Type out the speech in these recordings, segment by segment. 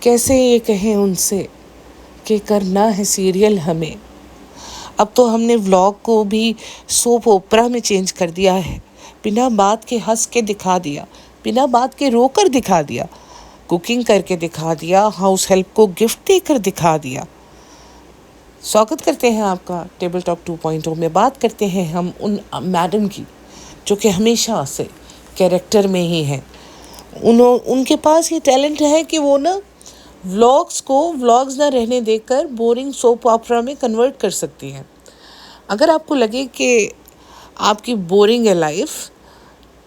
کیسے یہ کہیں ان سے کہ کرنا ہے سیریل ہمیں. اب تو ہم نے ولاگ کو بھی سوپ اوپرا میں چینج کر دیا ہے. بنا بات کے ہنس کے دکھا دیا, بنا بات کے رو کر دکھا دیا, کوکنگ کر کے دکھا دیا, ہاؤس ہیلپ کو گفٹ دے کر دکھا دیا. سواگت کرتے ہیں آپ کا ٹیبل ٹاک 2.0 میں. بات کرتے ہیں ہم ان میڈم کی جو کہ ہمیشہ سے کیریکٹر میں ہی ہیں. ان کے پاس یہ ٹیلنٹ ہے کہ وہ نا ولاگس کو ولاگز نہ رہنے دے کر بورنگ سوپ آپرا میں کنورٹ کر سکتی ہیں. اگر آپ کو لگے کہ آپ کی بورنگ ہے لائف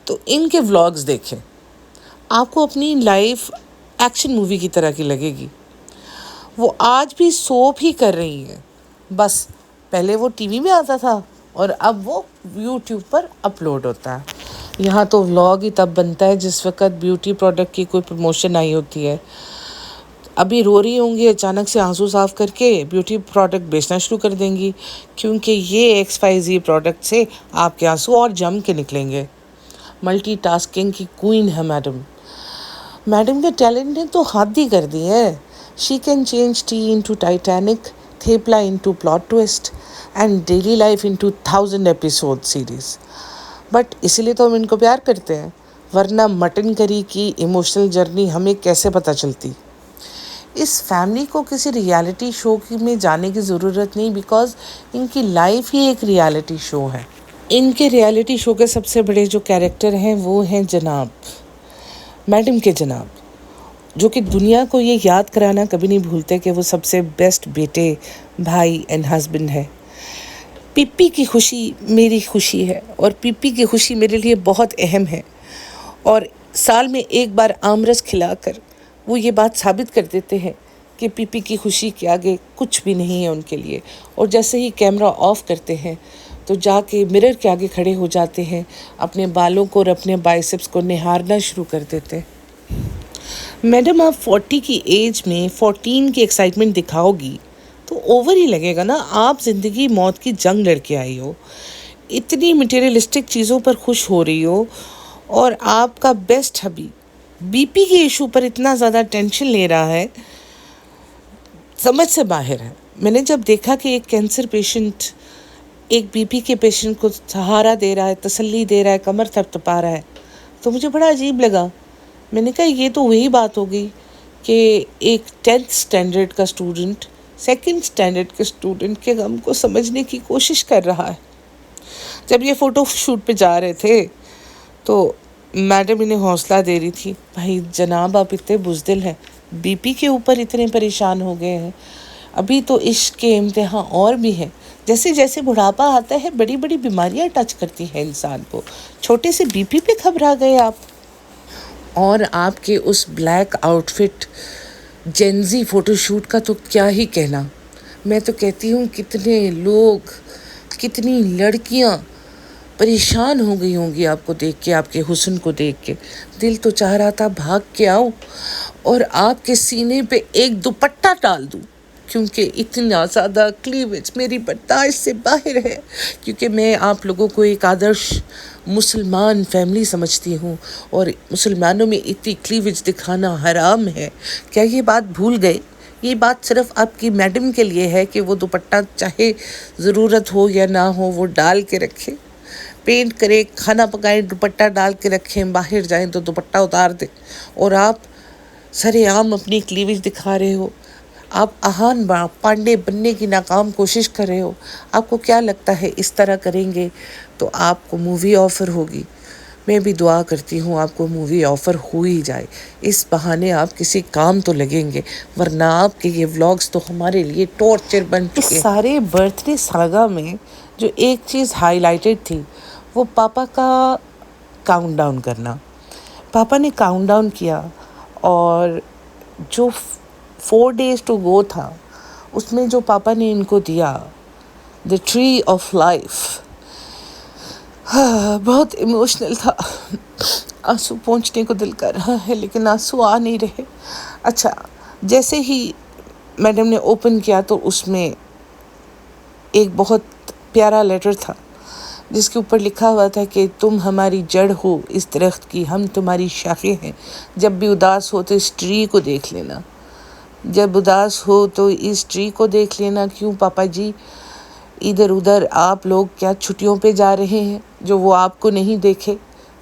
تو ان کے ولاگز دیکھیں, آپ کو اپنی لائف ایکشن مووی کی طرح کی لگے گی. وہ آج بھی سوپ ہی کر رہی ہیں, بس پہلے وہ ٹی وی میں آتا تھا اور اب وہ یوٹیوب پر اپلوڈ ہوتا ہے. یہاں تو ولاگ ہی تب بنتا ہے جس وقت بیوٹی پروڈکٹ کی کوئی پروموشن آئی ہوتی ہے. ابھی رو رہی ہوں گی, اچانک سے آنسو صاف کر کے بیوٹی پروڈکٹ بیچنا شروع کر دیں گی, کیونکہ یہ XYZ پروڈکٹ سے آپ کے آنسو اور جم کے نکلیں گے. ملٹی ٹاسکنگ کی کوئین ہے میڈم کے ٹیلنٹ نے تو حد ہی کر دی ہے. She can change tea into Titanic, thepla into plot twist and daily life into 1000 episode series. But اسی لیے تو ہم ان کو پیار کرتے ہیں, ورنہ مٹن کری کی ایموشنل جرنی ہمیں کیسے پتہ چلتی. اس فیملی کو کسی ریالٹی شو میں جانے کی ضرورت نہیں, بیکاز ان کی لائف ہی ایک ریالٹی شو ہے. ان کے ریالٹی شو کے سب سے بڑے جو کیریکٹر ہیں وہ ہیں جناب, میڈم کے جناب, جو کہ دنیا کو یہ یاد کرانا کبھی نہیں بھولتے کہ وہ سب سے بیسٹ بیٹے, بھائی اینڈ ہسبینڈ ہے. پپی کی خوشی میری خوشی ہے, اور پپی کی خوشی میرے لیے بہت اہم ہے. اور سال میں ایک بار آم رس کھلا کر وہ یہ بات ثابت کر دیتے ہیں کہ پپی کی خوشی کے آگے کچھ بھی نہیں ہے ان کے لیے. اور جیسے ہی کیمرہ آف کرتے ہیں تو جا کے مرر کے آگے کھڑے ہو جاتے ہیں, اپنے بالوں کو اور اپنے بائسپس کو نہارنا شروع کر دیتے ہیں. میڈم آپ 40 کی ایج میں 14 کی ایکسائٹمنٹ دکھاؤ گی تو اوور ہی لگے گا نا. آپ زندگی موت کی جنگ لڑ کے آئی ہو, اتنی مٹیریلسٹک چیزوں پر خوش ہو رہی ہو, اور آپ کا بیسٹ ہبی بی پی کے ایشو پر اتنا زیادہ ٹینشن لے رہا ہے, سمجھ سے باہر ہے. میں نے جب دیکھا کہ ایک کینسر پیشنٹ ایک بی پی کے پیشنٹ کو سہارا دے رہا ہے, تسلی دے رہا ہے, کمر تھپتھپا رہا ہے, تو مجھے بڑا عجیب لگا. میں نے کہا یہ تو وہی بات ہو گئی کہ ایک 10th اسٹینڈرڈ کا اسٹوڈنٹ 2nd اسٹینڈرڈ کے اسٹوڈنٹ کے غم کو سمجھنے کی کوشش کر رہا ہے. جب یہ فوٹو شوٹ پہ جا رہے تھے تو میڈم انہیں حوصلہ دے رہی تھی, بھائی جناب آپ اتنے بزدل ہیں, بی پی کے اوپر اتنے پریشان ہو گئے ہیں, ابھی تو عشق کے امتحان اور بھی ہیں. جیسے جیسے بڑھاپا آتا ہے بڑی بڑی بیماریاں ٹچ کرتی ہیں انسان کو, چھوٹے سے بی پی پہ گھبرا گئے آپ. اور آپ کے اس black outfit Gen Z photo shoot کا تو کیا ہی کہنا. میں تو کہتی ہوں کتنے لوگ, کتنی لڑکیاں پریشان ہو گئی ہوں گی آپ کو دیکھ کے, آپ کے حسن کو دیکھ کے. دل تو چاہ رہا تھا بھاگ کے آؤں اور آپ کے سینے پہ ایک دوپٹہ ڈال دوں, کیونکہ اتنا زیادہ کلیویج میری برداشت سے باہر ہے. کیونکہ میں آپ لوگوں کو ایک آدرش مسلمان فیملی سمجھتی ہوں, اور مسلمانوں میں اتنی کلیویج دکھانا حرام ہے. کیا یہ بات بھول گئے؟ یہ بات صرف آپ کی میڈم کے لیے ہے کہ وہ دوپٹہ چاہے ضرورت ہو یا نہ ہو وہ ڈال کے رکھے, پینٹ کرے, کھانا پکائے, دوپٹہ ڈال کے رکھیں, باہر جائیں تو دوپٹہ اتار دیں. اور آپ سر عام اپنی کلیویج دکھا رہے ہو, آپ آہان پانڈے بننے کی ناکام کوشش کر رہے ہو. آپ کو کیا لگتا ہے اس طرح کریں گے تو آپ کو مووی آفر ہوگی؟ میں بھی دعا کرتی ہوں آپ کو مووی آفر ہو ہی جائے, اس بہانے آپ کسی کام تو لگیں گے, ورنہ آپ کے یہ ولاگز تو ہمارے لیے ٹارچر بن چکے. اس سارے برتھ ڈے ساگا میں جو ایک چیز ہائی لائٹڈ تھی وہ پاپا کا کاؤنٹ ڈاؤن کرنا. پاپا نے کاؤنٹ ڈاؤن کیا, اور جو 4 days to go تھا اس میں جو پاپا نے ان کو دیا, دا ٹری آف لائف, بہت ایموشنل تھا. آنسو پہنچنے کو دل کر رہا ہے لیکن آنسو آ نہیں رہے. اچھا, جیسے ہی میڈم نے اوپن کیا تو اس میں ایک بہت پیارا لیٹر تھا جس کے اوپر لکھا ہوا تھا کہ تم ہماری جڑ ہو اس درخت کی, ہم تمہاری شاخیں ہیں, جب بھی اداس ہو تو اس ٹری کو دیکھ لینا. جب اداس ہو تو اس ٹری کو دیکھ لینا. کیوں پاپا جی ادھر ادھر آپ لوگ کیا چھٹیوں پہ جا رہے ہیں جو وہ آپ کو نہیں دیکھے؟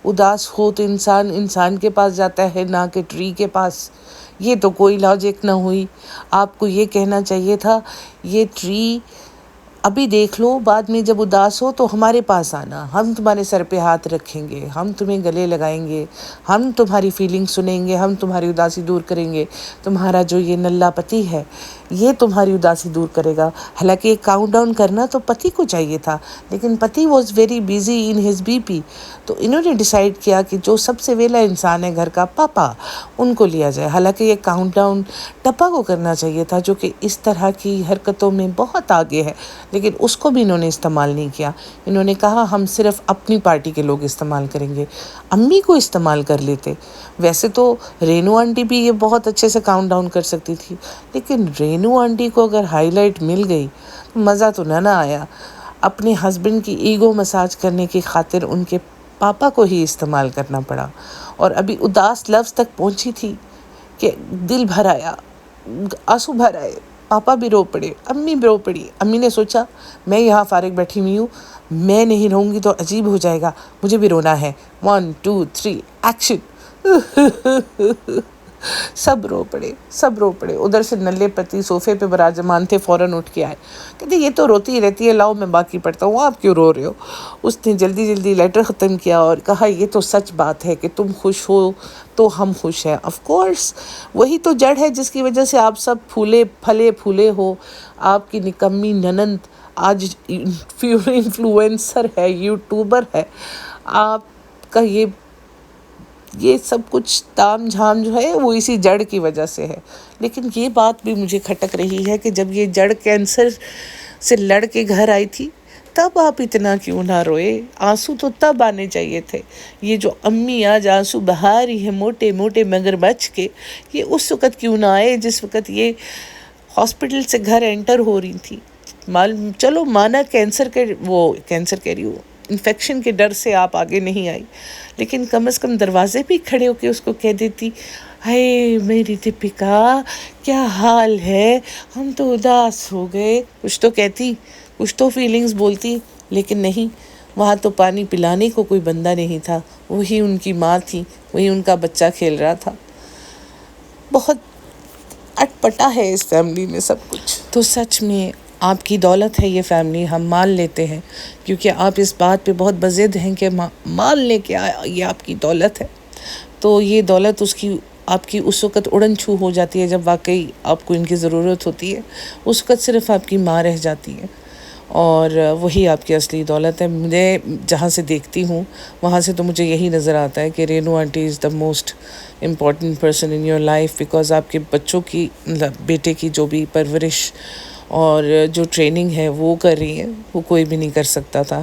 اداس ہو تو انسان کے پاس جاتا ہے، نہ کہ ٹری کے پاس. یہ تو کوئی لاجک نہ ہوئی. آپ کو یہ کہنا چاہیے تھا یہ ٹری ابھی دیکھ لو، بعد میں جب اداس ہو تو ہمارے پاس آنا، ہم تمہارے سر پہ ہاتھ رکھیں گے، ہم تمہیں گلے لگائیں گے، ہم تمہاری فیلنگ سنیں گے، ہم تمہاری اداسی دور کریں گے. تمہارا جو یہ نلا پتی ہے یہ تمہاری اداسی دور کرے گا. حالانکہ کاؤنٹ ڈاؤن کرنا تو پتی کو چاہیے تھا، لیکن پتی was very busy in his B P. تو انہوں نے ڈیسائیڈ کیا کہ جو سب سے ویلا انسان ہے گھر کا، پاپا، ان کو لیا جائے. حالانکہ یہ کاؤنٹ ڈاؤن ٹپا کو کرنا چاہیے تھا جو کہ اس طرح کی حرکتوں میں بہت آگے ہے، لیکن اس کو بھی انہوں نے استعمال نہیں کیا. انہوں نے کہا ہم صرف اپنی پارٹی کے لوگ استعمال کریں گے. امی کو استعمال کر لیتے. ویسے تو رینو آنٹی بھی یہ بہت اچھے سے کاؤنٹ ڈاؤن کر سکتی تھی، لیکن رینو آنٹی کو اگر ہائی لائٹ مل گئی تو مزہ تو نہ آیا. اپنے ہسبینڈ کی ایگو مساج کرنے کی خاطر ان کے پاپا کو ہی استعمال کرنا پڑا. اور ابھی اداس لفظ تک پہنچی تھی کہ دل بھر آیا، آنسو بھر آئے. پاپا بھی رو پڑے، امی بھی رو پڑی. امی نے سوچا میں یہاں فارغ بیٹھی ہوئی ہوں، میں نہیں رہوں گی تو عجیب ہو جائے گا، مجھے بھی رونا ہے. 1 2 3 ایکشن. سب رو پڑے. ادھر سے نلے پتی صوفے پہ براجمان تھے، فوراً اٹھ کے آئے. کہتے یہ تو روتی ہی رہتی ہے، لاؤ میں باقی پڑھتا ہوں، آپ کیوں رو رہے ہو؟ اس نے جلدی لیٹر ختم کیا اور کہا یہ تو سچ بات ہے کہ تم خوش ہو تو ہم خوش ہیں. آف کورس وہی تو جڑ ہے جس کی وجہ سے آپ سب پھولے ہو. آپ کی نکمی ننند آج انفلوئنسر ہے، یوٹیوبر ہے. آپ کا یہ سب کچھ تام جھام جو ہے وہ اسی جڑ کی وجہ سے ہے. لیکن یہ بات بھی مجھے کھٹک رہی ہے کہ جب یہ جڑ کینسر سے لڑ کے گھر آئی تھی تب آپ اتنا کیوں نہ روئے؟ آنسو تو تب آنے چاہیے تھے. یہ جو امی آج آنسو بہا رہی ہے موٹے مگرمچھ کے، یہ اس وقت کیوں نہ آئے جس وقت یہ ہاسپٹل سے گھر انٹر ہو رہی تھی. چلو مانا کینسر کہہ رہی ہوں، انفیکشن کے ڈر سے آپ آگے نہیں آئی، لیکن کم از کم دروازے پہ کھڑے ہو کے اس کو کہہ دیتی ہائے میری دیپیکا کیا حال ہے، ہم تو اداس ہو گئے. کچھ تو کہتی، کچھ تو فیلنگز بولتی. لیکن نہیں، وہاں تو پانی پلانے کو کوئی بندہ نہیں تھا. وہی ان کی ماں تھی، وہی ان کا بچہ کھیل رہا تھا. بہت اٹپٹا ہے اس فیملی میں سب کچھ. تو سچ میں آپ کی دولت ہے یہ فیملی، ہم مان لیتے ہیں، کیونکہ آپ اس بات پہ بہت بضد ہیں کہ مان لے کے یہ آپ کی دولت ہے. تو یہ دولت آپ کی اس وقت اڑن چھو ہو جاتی ہے جب واقعی آپ کو ان کی ضرورت ہوتی ہے. اس وقت صرف آپ کی ماں رہ جاتی ہے اور وہی آپ کی اصلی دولت ہے. میں جہاں سے دیکھتی ہوں وہاں سے تو مجھے یہی نظر آتا ہے کہ Reno aunty is the most important person in your life, because آپ کے بچوں کی بیٹے کی جو بھی پرورش اور جو ٹریننگ ہے وہ کر رہی ہیں، وہ کوئی بھی نہیں کر سکتا تھا.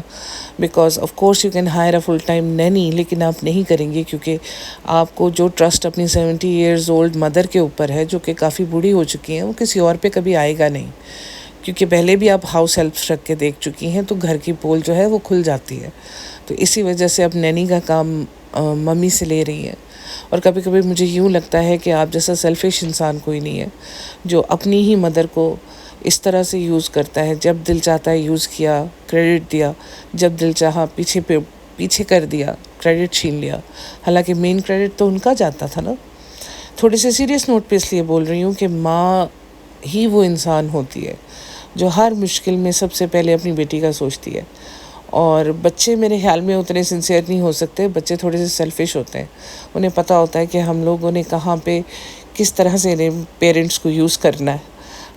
Because of course you can hire a full time nanny, لیکن آپ نہیں کریں گے کیونکہ آپ کو جو ٹرسٹ اپنی 70 ایئرز اولڈ مدر کے اوپر ہے جو کہ کافی بوڑھی ہو چکی ہیں، وہ کسی اور پہ کبھی آئے گا نہیں. کیونکہ پہلے بھی آپ ہاؤس ہیلپس رکھ کے دیکھ چکی ہیں تو گھر کی پول جو ہے وہ کھل جاتی ہے. تو اسی وجہ سے اب نینی کا کام ممی سے لے رہی ہیں. اور کبھی کبھی مجھے یوں لگتا ہے کہ آپ جیسا سیلفش انسان کوئی نہیں ہے جو اپنی ہی مدر کو اس طرح سے یوز کرتا ہے. جب دل چاہتا ہے یوز کیا، کریڈٹ دیا، جب دل چاہا پیچھے کر دیا، کریڈٹ چھین لیا. حالانکہ مین کریڈٹ تو ان کا جاتا تھا نا. تھوڑی سی سیریس نوٹ پہ اس لیے بول رہی ہوں کہ ماں ہی وہ انسان ہوتی ہے جو ہر مشکل میں سب سے پہلے اپنی بیٹی کا سوچتی ہے. اور بچے میرے خیال میں اتنے سنسیئر نہیں ہو سکتے. بچے تھوڑے سے سیلفش ہوتے ہیں. انہیں پتہ ہوتا ہے کہ ہم لوگوں نے کہاں پہ کس طرح سے پیرنٹس کو یوز کرنا ہے.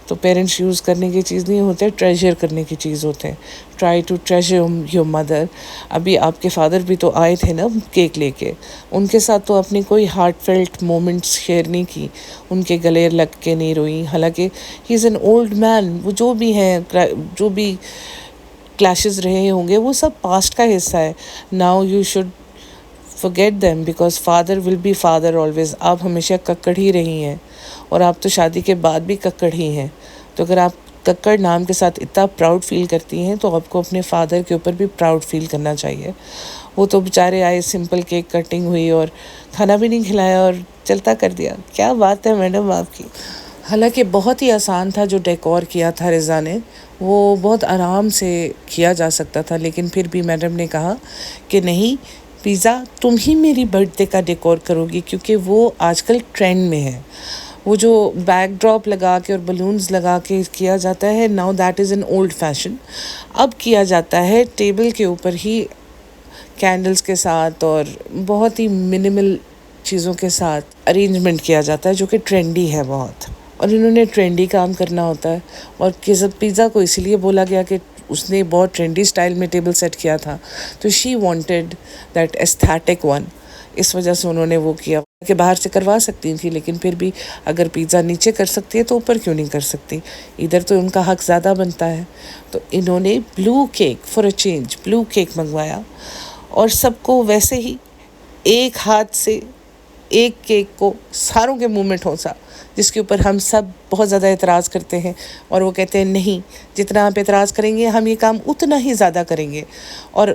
تو پیرنٹس یوز کرنے کی چیز نہیں ہوتے، ٹریجر کرنے کی چیز ہوتے ہیں. Try to treasure your mother. ابھی آپ کے فادر بھی تو آئے تھے نا کیک لے کے، ان کے ساتھ تو اپنی کوئی ہارٹ فیلٹ مومنٹس شیئر نہیں کی، ان کے گلے لگ کے نہیں روئی. حالانکہ ہی از این اولڈ مین. وہ جو بھی ہیں، جو بھی کلیشز رہے ہوں گے وہ سب پاسٹ کا حصہ ہے. Now you should forget them because father will be father always. آپ ہمیشہ ککڑ ہی رہی ہیں اور آپ تو شادی کے بعد بھی ککڑ ہی ہیں. تو اگر آپ ککڑ نام کے ساتھ اتنا پراؤڈ فیل کرتی ہیں تو آپ کو اپنے فادر کے اوپر بھی پراؤڈ فیل کرنا چاہیے. وہ تو بیچارے آئے، سمپل کیک کٹنگ ہوئی اور کھانا بھی نہیں کھلایا اور چلتا کر دیا. کیا بات ہے میڈم آپ کی. حالانکہ بہت ہی آسان تھا جو ڈیکور کیا تھا رضا نے، وہ بہت آرام سے کیا جا سکتا تھا، لیکن پھر بھی میڈم نے کہا کہ نہیں پیزا تم ہی میری برتھ ڈے کا ڈیکور کرو گی، کیونکہ وہ آج کل ٹرینڈ میں ہے۔ وہ جو بیک ڈراپ لگا کے اور بلونز لگا کے کیا جاتا ہے، now that is an old fashion. اب کیا جاتا ہے ٹیبل کے اوپر ہی کینڈلز کے ساتھ اور بہت ہی منیمل چیزوں کے ساتھ ارینجمنٹ کیا جاتا ہے، جو کہ ٹرینڈی ہے بہت، اور انہوں نے ٹرینڈی کام کرنا ہوتا ہے۔ اور پیزا کو اسی لیے بولا گیا کہ اس نے بہت ٹرینڈی سٹائل میں ٹیبل سیٹ کیا تھا، تو she wanted that aesthetic one, اس وجہ سے انہوں نے وہ کیا کہ باہر سے کروا سکتی تھی، لیکن پھر بھی اگر پیزا نیچے کر سکتی ہے تو اوپر کیوں نہیں کر سکتی، ادھر تو ان کا حق زیادہ بنتا ہے۔ تو انہوں نے blue cake for a change, blue cake منگوایا، اور سب کو ویسے ہی ایک ہاتھ سے ایک کیک کو ساروں کے منہ میں ٹھونسا، جس کے اوپر ہم سب بہت زیادہ اعتراض کرتے ہیں، اور وہ کہتے ہیں نہیں، جتنا آپ اعتراض کریں گے ہم یہ کام اتنا ہی زیادہ کریں گے۔ اور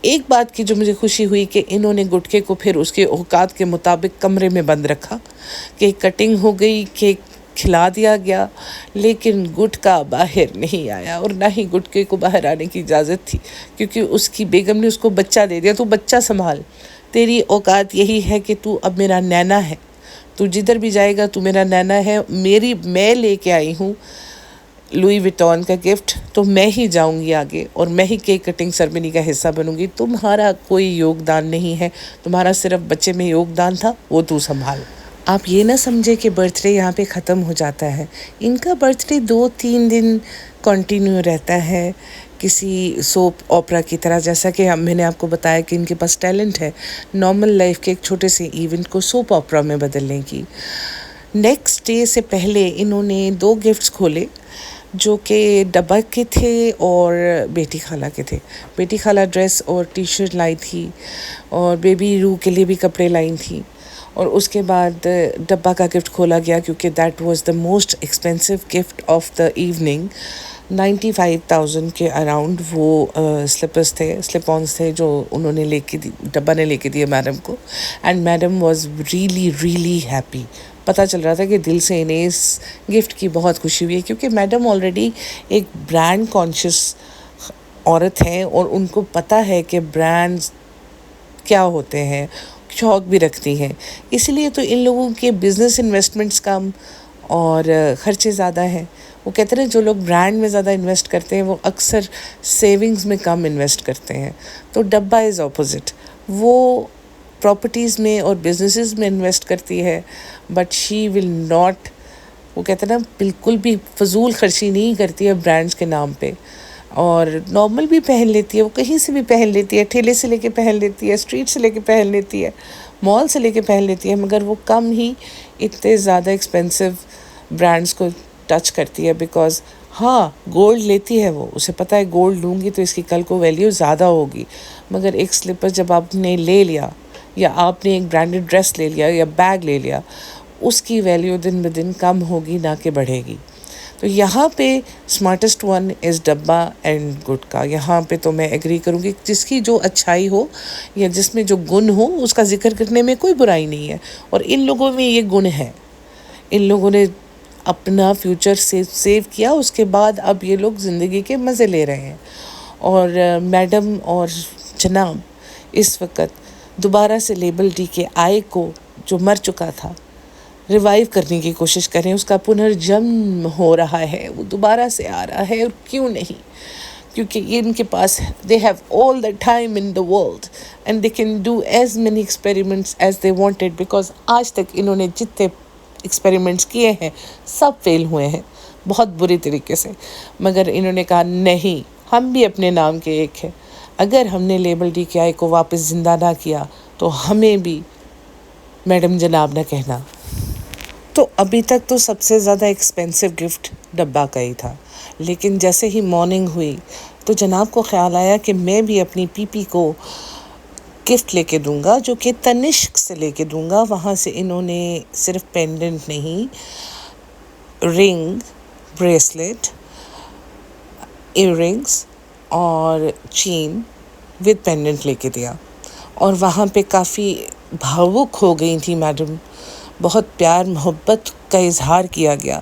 ایک بات کی جو مجھے خوشی ہوئی کہ انہوں نے گٹکے کو پھر اس کے اوقات کے مطابق کمرے میں بند رکھا، کیک کٹنگ ہو گئی، کیک کھلا دیا گیا، لیکن گٹکا باہر نہیں آیا، اور نہ ہی گٹکے کو باہر آنے کی اجازت تھی، کیونکہ اس کی بیگم نے اس کو بچہ دے دیا، تو بچہ سنبھال، تیری اوقات یہی ہے کہ تو اب میرا نینا ہے، تو جدھر بھی جائے گا تو میرا نینا ہے، میں لے کے آئی ہوں لوئی وٹون کا گفٹ، تو میں ہی جاؤں گی آگے، اور میں ہی کیک کٹنگ سرمنی کا حصہ بنوں گی، تمہارا کوئی یوگدان نہیں ہے، تمہارا صرف بچے میں یوگدان تھا، وہ تو سنبھال۔ آپ یہ نہ سمجھے کہ برتھ ڈے یہاں پہ ختم ہو جاتا ہے، ان کا برتھ ڈے 2-3 دن کنٹینیو رہتا ہے، کسی سوپ اوپرا کی طرح، جیسا کہ میں نے آپ کو بتایا کہ ان کے پاس ٹیلنٹ ہے نارمل لائف کے ایک چھوٹے سے ایونٹ کو سوپ اوپرا میں بدلنے کی۔ نیکسٹ ڈے سے پہلے انہوں نے 2 گفٹس کھولے، جو کہ ڈبا کے تھے اور بیٹی خالہ کے تھے۔ بیٹی خالہ ڈریس اور ٹی شرٹ لائی تھی، اور بیبی روح کے لیے بھی کپڑے لائی تھیں، اور اس کے بعد ڈبا کا گفٹ کھولا گیا، کیونکہ that was the most expensive gift of the evening. 95,000 کے اراؤنڈ وہ سلپ آنس تھے جو انہوں نے ڈبا نے لے کے دیے میڈم کو، and madam was really really happy. پتہ چل رہا تھا کہ دل سے انہیں اس گفٹ کی بہت خوشی ہوئی ہے، کیونکہ میڈم آلریڈی ایک برانڈ کانشیس عورت ہیں، اور ان کو پتہ ہے کہ برانڈز کیا ہوتے ہیں، شوق بھی رکھتی ہیں، اس لیے تو ان لوگوں کے بزنس انویسٹمنٹس کم اور خرچے زیادہ ہیں۔ وہ کہتے ہیں جو لوگ برانڈ میں زیادہ انویسٹ کرتے ہیں وہ اکثر سیونگز میں کم انویسٹ کرتے ہیں، تو ڈبا از اپوزٹ، وہ پراپرٹیز میں اور بزنسز میں انویسٹ کرتی ہے، بٹ شی ول ناٹ، وہ کہتے ہیں نا، بالکل بھی فضول خرچی نہیں کرتی ہے برانڈز کے نام پہ، اور نارمل بھی پہن لیتی ہے، وہ کہیں سے بھی پہن لیتی ہے، ٹھیلے سے لے کے پہن لیتی ہے، اسٹریٹ سے لے کے پہن لیتی ہے، مال سے لے کے پہن لیتی ہے، مگر وہ کم ہی اتنے زیادہ ایکسپینسو برانڈز کو ٹچ کرتی ہے، بیکاز ہاں گولڈ لیتی ہے، وہ اسے پتہ ہے گولڈ لوں گی تو اس کی کل کو ویلیو زیادہ ہوگی، مگر ایک سلیپر جب آپ نے لے لیا، یا آپ نے ایک برانڈڈ ڈریس لے لیا یا بیگ لے لیا، اس کی ویلیو دن بدن کم ہوگی نہ کہ بڑھے گی۔ تو یہاں پہ سمارٹسٹ ون از ڈبا اینڈ گٹکا، یہاں پہ تو میں ایگری کروں گی، جس کی جو اچھائی ہو یا جس میں جو گن ہو اس کا ذکر کرنے میں کوئی برائی نہیں ہے، اور ان لوگوں میں یہ گن ہے، ان لوگوں نے اپنا فیوچر سیو کیا، اس کے بعد اب یہ لوگ زندگی کے مزے لے رہے ہیں، اور میڈم اور جناب اس وقت دوبارہ سے لیبل ڈی کے آئے کو جو مر چکا تھا ریوائیو کرنے کی کوشش کریں، اس کا پنرجنم ہو رہا ہے، وہ دوبارہ سے آ رہا ہے، اور کیوں نہیں، کیونکہ ان کے پاس they have all the time in the world and they can do as many experiments as they wanted, because آج تک انہوں نے جتنے ایکسپیریمنٹس کیے ہیں سب فیل ہوئے ہیں بہت بری طریقے سے، مگر انہوں نے کہا نہیں، ہم بھی اپنے نام کے ایک ہیں، اگر ہم نے لیبل ڈی کے آئی کو واپس زندہ نہ کیا تو ہمیں بھی میڈم جناب نہ کہنا۔ تو ابھی تک تو سب سے زیادہ ایکسپینسو گفٹ ڈبا کا ہی تھا، لیکن جیسے ہی مارننگ ہوئی تو جناب کو خیال آیا کہ میں بھی اپنی پی پی کو گفٹ لے کے دوں گا، جو کہ تنشک سے لے کے دوں گا۔ وہاں سے انہوں نے صرف پینڈنٹ نہیں، رنگ، بریسلیٹ، ایئر رنگس اور چین ود پینڈنٹ لے کے دیا، اور وہاں پہ کافی بھاوک ہو گئی تھی میڈم، بہت پیار محبت کا اظہار کیا گیا،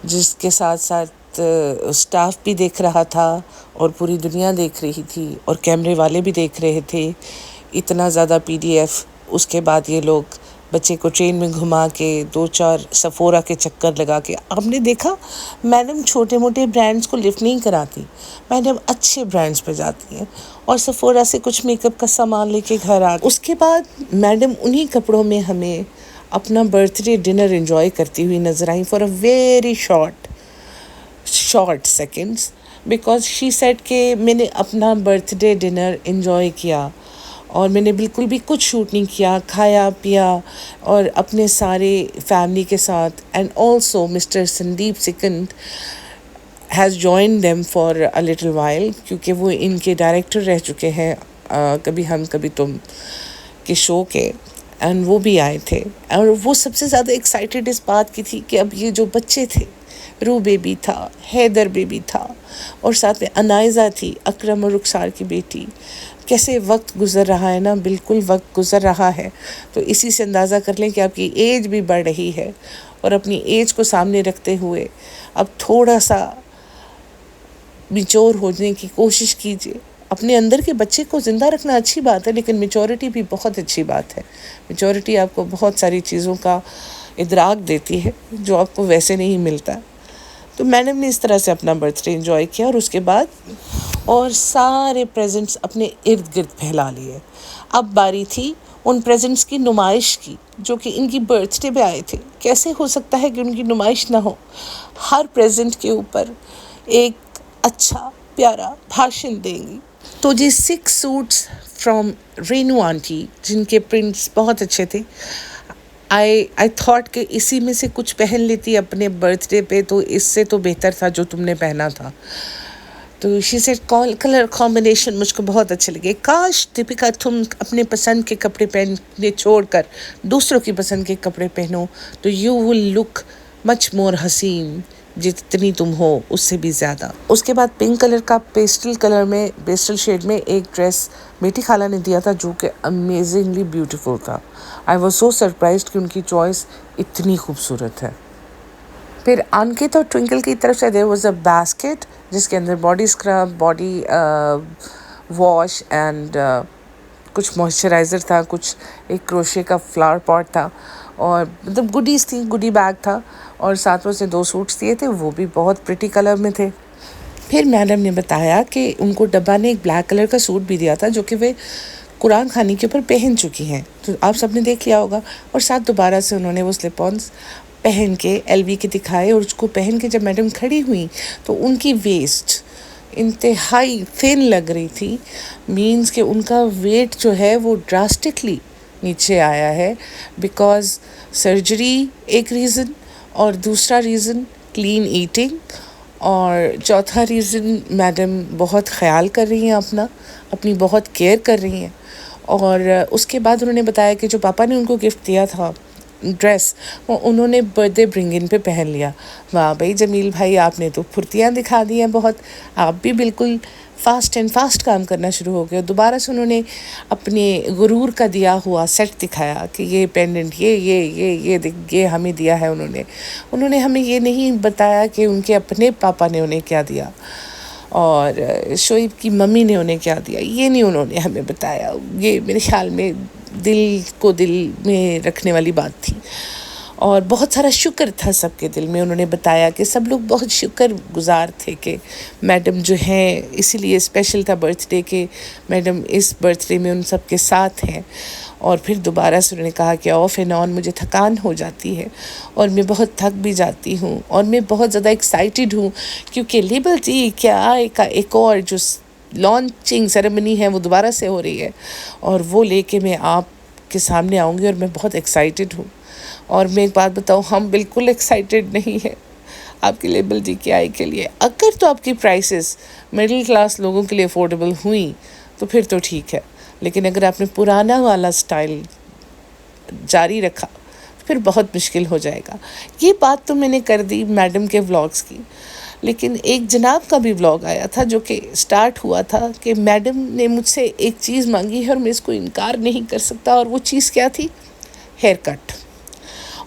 جس کے ساتھ ساتھ اسٹاف بھی دیکھ رہا تھا اور پوری دنیا دیکھ رہی تھی اور کیمرے والے بھی دیکھ رہے تھے. اتنا زیادہ PDF. اس کے بعد یہ لوگ بچے کو ٹرین میں گھما کے 2-4 سفورا کے چکر لگا کے. آپ نے دیکھا میڈم چھوٹے موٹے برانڈز کو لفٹ نہیں کراتی، میڈم اچھے برانڈز پہ جاتی ہیں اور سفورا سے کچھ میک اپ کا سامان لے کے گھر آ. اس کے بعد میڈم انہی کپڑوں میں ہمیں اپنا برتھ ڈے ڈنر انجوائے کرتی ہوئی نظر آئیں for a very short seconds, because she said کہ میں نے اپنا برتھ ڈے ڈنر انجوائے کیا اور میں نے بالکل بھی کچھ شوٹ نہیں کیا، کھایا پیا اور اپنے سارے فیملی کے ساتھ. And also mister Sandeep Sikand has join them for a little while, کیونکہ وہ ان کے ڈائریکٹر رہ چکے ہیں کبھی ہم کبھی تم کے شو کے. اینڈ وہ بھی آئے تھے اور وہ سب سے زیادہ ایکسائٹیڈ اس بات کی تھی کہ اب یہ جو بچے تھے، رو بیبی تھا، حیدر بیبی تھا اور ساتھ میں انائزہ تھی، اکرم اور رخسار کی بیٹی. کیسے وقت گزر رہا ہے نا، بالکل وقت گزر رہا ہے. تو اسی سے اندازہ کر لیں کہ آپ کی ایج بھی بڑھ رہی ہے اور اپنی ایج کو سامنے رکھتے ہوئے اب تھوڑا سا میچور ہونے کی کوشش کیجیے. اپنے اندر کے بچے کو زندہ رکھنا اچھی بات ہے، لیکن میچورٹی بھی بہت اچھی بات ہے. میچورٹی آپ کو بہت ساری چیزوں کا ادراک دیتی ہے جو آپ کو ویسے نہیں ملتا. تو میڈم نے اس طرح سے اپنا برتھ ڈے انجوائے کیا اور اس کے بعد اور سارے پریزنٹس اپنے ارد گرد پھیلا لیے. اب باری تھی ان پریزنٹس کی نمائش کی جو کہ ان کی برتھ ڈے پہ آئے تھے. کیسے ہو سکتا ہے کہ ان کی نمائش نہ ہو؟ ہر پریزنٹ کے اوپر ایک اچھا پیارا بھاشن دیں گی. تو جی 6 سوٹس فرام رینو آنٹی جن کے پرنٹس بہت اچھے تھے. آئی تھاٹ کہ اسی میں سے کچھ پہن لیتی اپنے برتھ ڈے پہ، تو اس سے تو بہتر تھا جو تم نے پہنا تھا. تو شی سیڈ کلر کمبینیشن مجھ کو بہت اچھے لگے. کاش دیپیکا تم اپنے پسند کے کپڑے پہننے چھوڑ کر دوسروں کی پسند کے کپڑے پہنو تو یو ول لک مچ مور حسین جتنی تم ہو اس سے بھی زیادہ. اس کے بعد پنک کلر کا پیسٹل شیڈ میں ایک ڈریس بیٹی خالہ نے دیا تھا جو کہ امیزنگلی بیوٹیفل تھا. آئی واز سو سرپرائزڈ کہ ان کی چوائس اتنی خوبصورت ہے. پھر انکت اور ٹوئنکل کی طرف سے دیر واز اے باسکٹ جس کے اندر body scrub, body wash and کچھ موئسچرائزر تھا، کچھ ایک کروشے کا فلاور پاٹ تھا اور مطلب گڈیز تھیں، گڈی بیگ تھا اور ساتھ میں سے 2 سوٹس دیے تھے، وہ بھی بہت پریٹی کلر میں تھے. پھر میڈم نے بتایا کہ ان کو ڈبہ نے ایک بلیک کلر کا سوٹ بھی دیا تھا جو کہ وہ قرآن خوانی کے اوپر پہن چکی ہیں، تو آپ سب نے دیکھ لیا ہوگا. اور ساتھ دوبارہ سے انہوں نے وہ سلپ آنس پہن کے LV کے دکھائے اور اس کو پہن کے جب میڈم کھڑی ہوئیں تو ان کی ویسٹ انتہائی تھن لگ رہی تھی. مینز کہ ان کا ویٹ جو ہے وہ ڈراسٹکلی نیچے آیا ہے بیکاز سرجری ایک ریزن، اور دوسرا ریزن کلین ایٹنگ، اور چوتھا ریزن میڈم بہت خیال کر رہی ہیں اپنی بہت کیئر کر رہی ہیں. اور اس کے بعد انہوں نے بتایا کہ جو پاپا نے ان کو گفٹ دیا تھا ڈریس، وہ انہوں نے برتھ ڈے برنگ ان پہ پہن لیا. واہ بھائی جمیل بھائی، آپ نے تو پھرتیاں دکھا دی ہیں بہت، آپ بھی بالکل فاسٹ کام کرنا شروع ہو گئے. دوبارہ سے انہوں نے اپنے غرور کا دیا ہوا سیٹ دکھایا کہ یہ پینڈنٹ یہ ہمیں دیا ہے. انہوں نے ہمیں یہ نہیں بتایا کہ ان کے اپنے پاپا نے انہیں کیا دیا اور شعیب کی ممی نے انہیں کیا دیا، یہ نہیں انہوں نے ہمیں بتایا. یہ میرے خیال میں دل کو دل میں رکھنے والی بات تھی اور بہت سارا شکر تھا سب کے دل میں. انہوں نے بتایا کہ سب لوگ بہت شکر گزار تھے کہ میڈم جو ہیں، اسی لیے اسپیشل تھا برتھ ڈے کہ میڈم اس برتھ ڈے میں ان سب کے ساتھ ہیں. اور پھر دوبارہ سے انہوں نے کہا کہ آف اینڈ آن مجھے تھکان ہو جاتی ہے اور میں بہت تھک بھی جاتی ہوں اور میں بہت زیادہ ایکسائٹیڈ ہوں کیونکہ لیبرٹی کیا کا ایک اور جو لانچنگ سیریمنی ہے وہ دوبارہ سے ہو رہی ہے اور وہ لے کے میں آپ کے سامنے آؤں گی اور میں بہت ایکسائٹیڈ ہوں. اور میں ایک بات بتاؤں، ہم بالکل ایکسائٹیڈ نہیں ہیں آپ کے لیبل DKI کے لیے. اگر تو آپ کی پرائسز مڈل کلاس لوگوں کے لیے افورڈیبل ہوئیں تو پھر تو ٹھیک ہے، لیکن اگر آپ نے پرانا والا سٹائل جاری رکھا تو پھر بہت مشکل ہو جائے گا. یہ بات تو میں نے کر دی میڈم کے ولاگس کی، لیکن ایک جناب کا بھی ولاگ آیا تھا جو کہ سٹارٹ ہوا تھا کہ میڈم نے مجھ سے ایک چیز مانگی ہے اور میں اس کو انکار نہیں کر سکتا، اور وہ چیز کیا تھی؟ Haircut.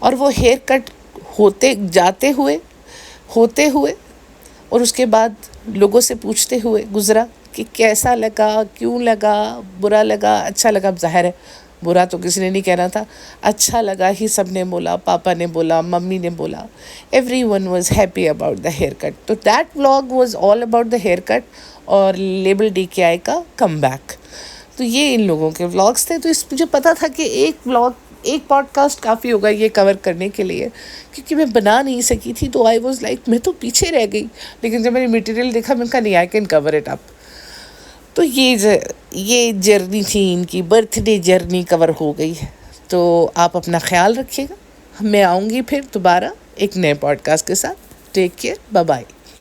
اور وہ ہیئر کٹ ہوتے ہوئے اور اس کے بعد لوگوں سے پوچھتے ہوئے گزرا کہ کیسا لگا، کیوں لگا، برا لگا، اچھا لگا. اب ظاہر ہے برا تو کسی نے نہیں کہنا تھا، اچھا لگا ہی سب نے بولا، پاپا نے بولا، ممی نے بولا. Everyone was happy about the haircut. تو that vlog was all about the haircut اور لیبل ڈے کے آئی کا کم بیک. تو یہ ان لوگوں کے ولاگس تھے. تو مجھے پتا تھا کہ ایک پوڈ کاسٹ کافی ہوگا یہ کور کرنے کے لیے، کیونکہ میں بنا نہیں سکی تھی. تو آئی واز لائک میں تو پیچھے رہ گئی، لیکن جب میں نے میٹیریل دیکھا میں نے کہا نہیں، I can cover it up. تو یہ جرنی تھی ان کی، برتھ ڈے جرنی کور ہو گئی. تو آپ اپنا خیال رکھیے گا. میں آؤں گی پھر دوبارہ ایک نئے پوڈ کاسٹ کے ساتھ. Take care, bye bye.